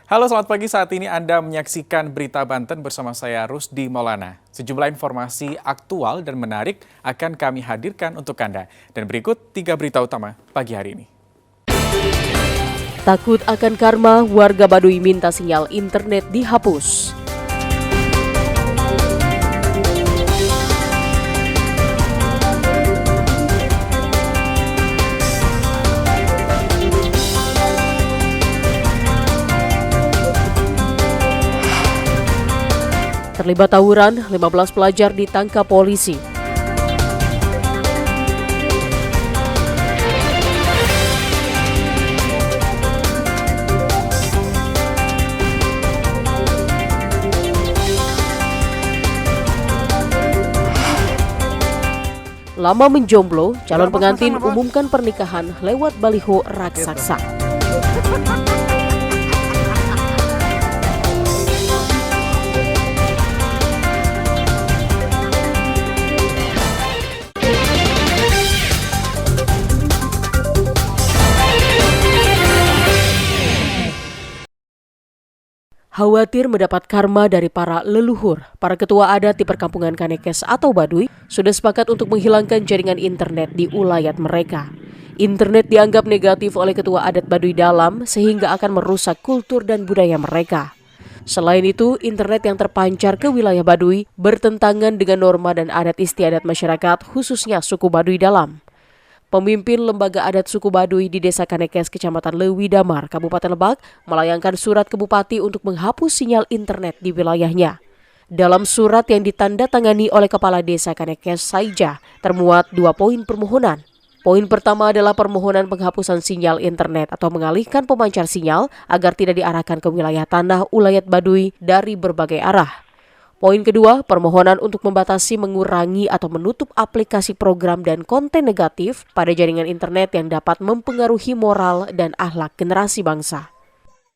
Halo, selamat pagi. Saat ini Anda menyaksikan Berita Banten bersama saya Rusdi Maulana. Sejumlah informasi aktual dan menarik akan kami hadirkan untuk Anda. Dan berikut 3 berita utama pagi hari ini. Takut akan karma, warga Baduy minta sinyal internet dihapus. Terlibat tawuran, 15 pelajar ditangkap polisi. Lama menjomblo, calon pengantin umumkan pernikahan lewat baliho raksasa. Khawatir mendapat karma dari para leluhur, para ketua adat di perkampungan Kanekes atau Baduy sudah sepakat untuk menghilangkan jaringan internet di ulayat mereka. Internet dianggap negatif oleh ketua adat Baduy Dalam sehingga akan merusak kultur dan budaya mereka. Selain itu, internet yang terpancar ke wilayah Baduy bertentangan dengan norma dan adat istiadat masyarakat, khususnya suku Baduy Dalam. Pemimpin lembaga adat suku Baduy di Desa Kanekes, Kecamatan Lewi Damar, Kabupaten Lebak, melayangkan surat ke Bupati untuk menghapus sinyal internet di wilayahnya. Dalam surat yang ditandatangani oleh Kepala Desa Kanekes, Saija, termuat 2 poin permohonan. Poin pertama adalah permohonan penghapusan sinyal internet atau mengalihkan pemancar sinyal agar tidak diarahkan ke wilayah tanah ulayat Baduy dari berbagai arah. Poin kedua, permohonan untuk membatasi, mengurangi, atau menutup aplikasi program dan konten negatif pada jaringan internet yang dapat mempengaruhi moral dan akhlak generasi bangsa.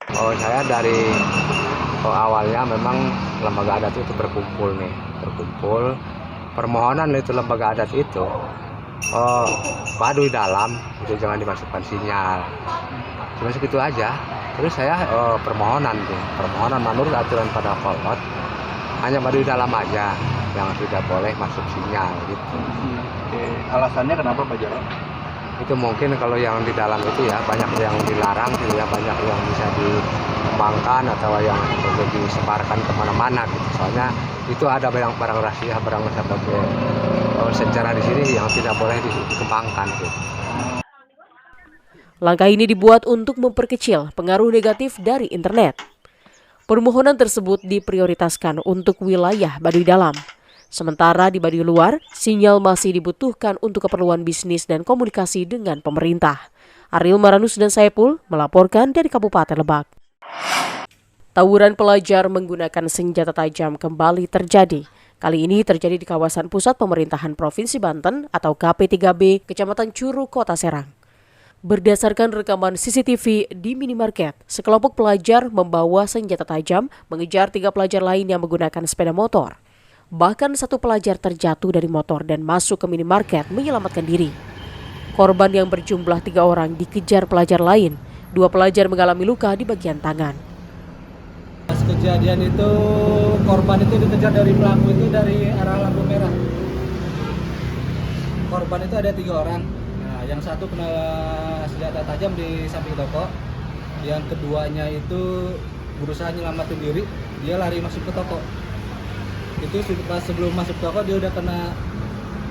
Saya dari awalnya memang lembaga adat itu berkumpul. Permohonan itu lembaga adat itu, Baduy Dalam itu jangan dimasukkan sinyal. Cuma segitu aja. Terus saya permohonan menurut aturan pada kolot. Hanya Baduy Dalam aja yang tidak boleh masuk sinyal gitu. Oke. Alasannya kenapa Pak Jarod? Itu mungkin kalau yang di dalam itu ya banyak yang dilarang gitu ya, banyak yang bisa dikembangkan atau yang perlu disebarkan kemana-mana gitu. Soalnya itu ada barang rahasia, barang sebagai sejarah di sini yang tidak boleh dikembangkan gitu. Langkah ini dibuat untuk memperkecil pengaruh negatif dari internet. Permohonan tersebut diprioritaskan untuk wilayah Baduy Dalam. Sementara di Baduy Luar, sinyal masih dibutuhkan untuk keperluan bisnis dan komunikasi dengan pemerintah. Ariel Maranus dan Saipul melaporkan dari Kabupaten Lebak. Tawuran pelajar menggunakan senjata tajam kembali terjadi. Kali ini terjadi di kawasan pusat pemerintahan Provinsi Banten atau KP3B, Kecamatan Curu, Kota Serang. Berdasarkan rekaman CCTV di minimarket, sekelompok pelajar membawa senjata tajam mengejar 3 pelajar lain yang menggunakan sepeda motor. Bahkan 1 pelajar terjatuh dari motor dan masuk ke minimarket menyelamatkan diri. Korban yang berjumlah 3 orang dikejar pelajar lain. 2 pelajar mengalami luka di bagian tangan. Pas kejadian itu, korban itu dikejar dari pelaku itu dari arah lampu merah. Korban itu ada 3 orang. Yang satu kena senjata tajam di samping toko, yang keduanya itu berusaha nyelamatin diri, dia lari masuk ke toko. Itu pas sebelum masuk toko dia udah kena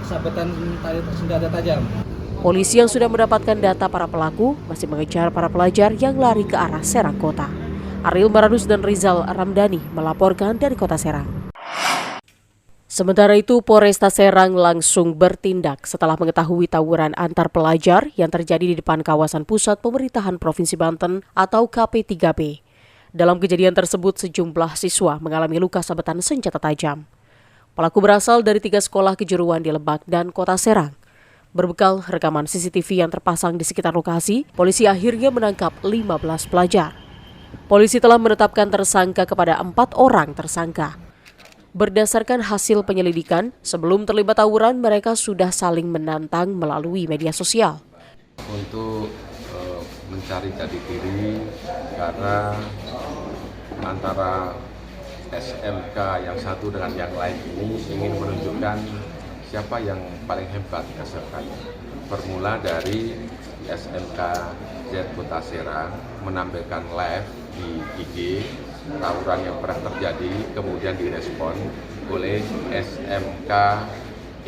sabetan senjata tajam. Polisi yang sudah mendapatkan data para pelaku masih mengejar para pelajar yang lari ke arah Serang Kota. Ariel Maranus dan Rizal Ramdhani melaporkan dari Kota Serang. Sementara itu, Polresta Serang langsung bertindak setelah mengetahui tawuran antar pelajar yang terjadi di depan kawasan pusat pemerintahan Provinsi Banten atau KP3B. Dalam kejadian tersebut, sejumlah siswa mengalami luka sabetan senjata tajam. Pelaku berasal dari 3 sekolah kejuruan di Lebak dan Kota Serang. Berbekal rekaman CCTV yang terpasang di sekitar lokasi, polisi akhirnya menangkap 15 pelajar. Polisi telah menetapkan tersangka kepada 4 orang tersangka. Berdasarkan hasil penyelidikan, sebelum terlibat tawuran, mereka sudah saling menantang melalui media sosial. Untuk mencari jati diri karena antara SMK yang satu dengan yang lain ini ingin menunjukkan siapa yang paling hebat SMK-nya. Bermula dari SMK Z Kota Serang menampilkan live di IG tawuran yang pernah terjadi, kemudian direspon oleh SMK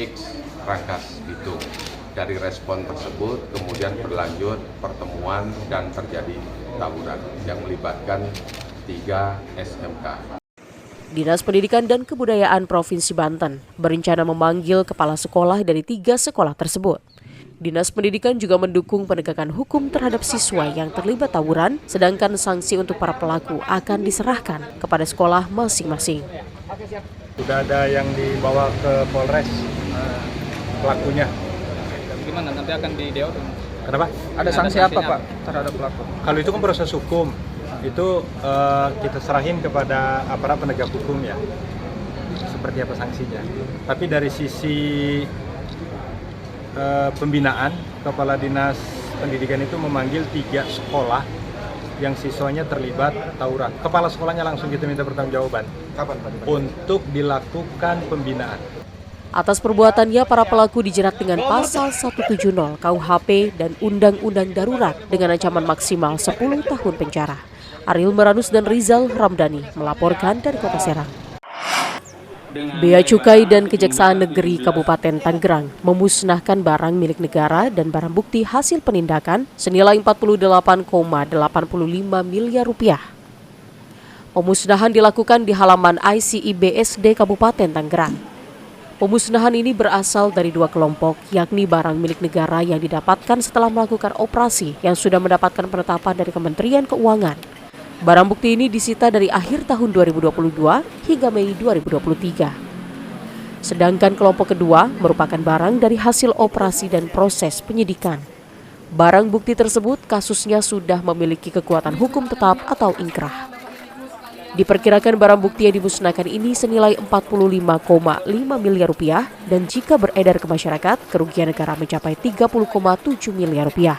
X Rangkas Bitung. Dari respon tersebut kemudian berlanjut pertemuan dan terjadi tawuran yang melibatkan 3 SMK. Dinas Pendidikan dan Kebudayaan Provinsi Banten berencana memanggil kepala sekolah dari 3 sekolah tersebut. Dinas Pendidikan juga mendukung penegakan hukum terhadap siswa yang terlibat tawuran, sedangkan sanksi untuk para pelaku akan diserahkan kepada sekolah masing-masing. Sudah ada yang dibawa ke Polres pelakunya. Gimana nanti akan di DO? Kenapa? Ada sanksi apa Pak terhadap pelaku? Kalau itu kan proses hukum, itu kita serahin kepada aparat penegak hukum ya, seperti apa sanksinya. Tapi dari sisi pembinaan, Kepala Dinas Pendidikan itu memanggil 3 sekolah yang siswanya terlibat tawuran. Kepala sekolahnya langsung kita minta pertanggungjawaban. Kapan Pak? Untuk dilakukan pembinaan. Atas perbuatannya, para pelaku dijerat dengan pasal 170 KUHP dan Undang-Undang Darurat dengan ancaman maksimal 10 tahun penjara. Ariel Meranus dan Rizal Ramdhani melaporkan dari Kota Serang. Bea Cukai dan Kejaksaan Negeri Kabupaten Tangerang memusnahkan barang milik negara dan barang bukti hasil penindakan senilai 48,85 miliar rupiah. Pemusnahan dilakukan di halaman ICIBSD Kabupaten Tangerang. Pemusnahan ini berasal dari 2 kelompok, yakni barang milik negara yang didapatkan setelah melakukan operasi yang sudah mendapatkan penetapan dari Kementerian Keuangan. Barang bukti ini disita dari akhir tahun 2022 hingga Mei 2023. Sedangkan kelompok kedua merupakan barang dari hasil operasi dan proses penyidikan. Barang bukti tersebut kasusnya sudah memiliki kekuatan hukum tetap atau inkrah. Diperkirakan barang bukti yang dimusnahkan ini senilai 45,5 miliar rupiah dan jika beredar ke masyarakat, kerugian negara mencapai 30,7 miliar rupiah.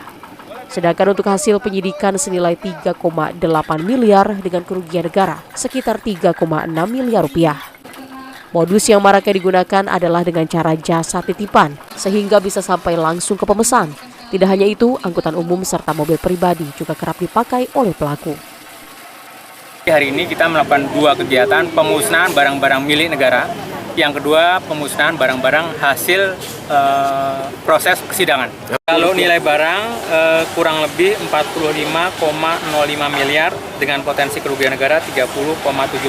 Sedangkan untuk hasil penyidikan senilai 3,8 miliar dengan kerugian negara sekitar 3,6 miliar rupiah. Modus yang maraknya digunakan adalah dengan cara jasa titipan sehingga bisa sampai langsung ke pemesan. Tidak hanya itu, angkutan umum serta mobil pribadi juga kerap dipakai oleh pelaku. Hari ini kita melakukan 2 kegiatan, pemusnahan barang-barang milik negara. Yang kedua, pemusnahan barang-barang hasil proses persidangan. Kalau nilai barang kurang lebih 45,05 miliar dengan potensi kerugian negara 30,7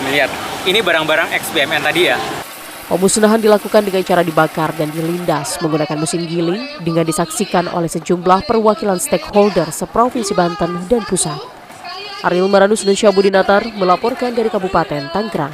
miliar. Ini barang-barang ex-BUMN tadi ya. Pemusnahan dilakukan dengan cara dibakar dan dilindas menggunakan mesin giling dengan disaksikan oleh sejumlah perwakilan stakeholder seprovinsi Banten dan pusat. Ariel Meranus dan Syabudinatar melaporkan dari Kabupaten Tangerang.